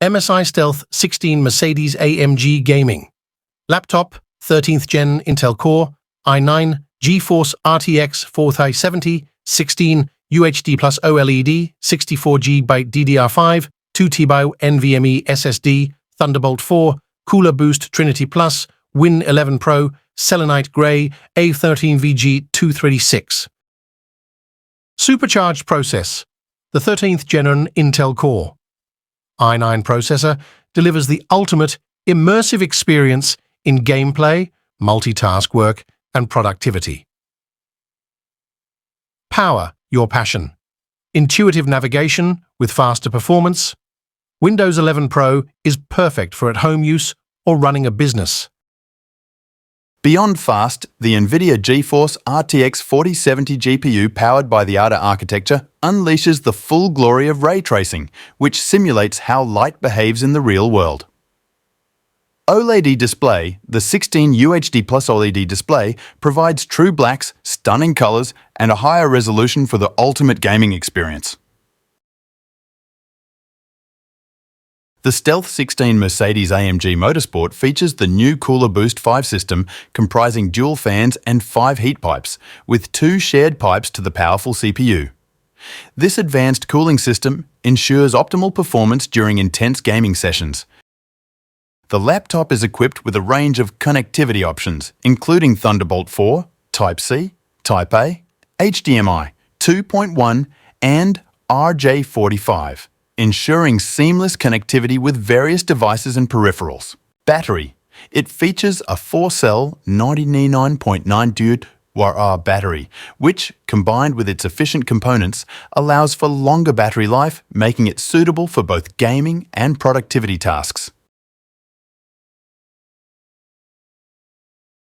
MSI Stealth 16 Mercedes-AMG Gaming. Laptop, 13th Gen Intel Core, i9, GeForce RTX 4070, 16 UHD plus OLED, 64GB DDR5, 2TB NVMe SSD, Thunderbolt 4, Cooler Boost Trinity Plus, Win 11 Pro, Selenite Grey, A13VG236. Supercharged process. The 13th Gen Intel Core i9 processor delivers the ultimate immersive experience in gameplay, multitask work, and productivity. Power your passion. Intuitive navigation with faster performance. Windows 11 Pro is perfect for at-home use or running a business. Beyond fast, the NVIDIA GeForce RTX 4070 GPU powered by the ADA architecture unleashes the full glory of ray tracing, which simulates how light behaves in the real world. OLED display, the 16 UHD plus OLED display, provides true blacks, stunning colors, and a higher resolution for the ultimate gaming experience. The Stealth 16 Mercedes-AMG Motorsport features the new Cooler Boost 5 system comprising dual fans and 5 heat pipes, with 2 shared pipes to the powerful CPU. This advanced cooling system ensures optimal performance during intense gaming sessions. The laptop is equipped with a range of connectivity options, including Thunderbolt 4, Type-C, Type-A, HDMI 2.1 and RJ45. Ensuring seamless connectivity with various devices and peripherals. Battery. It features a 4-cell 99.9 mAh battery, which, combined with its efficient components, allows for longer battery life, making it suitable for both gaming and productivity tasks.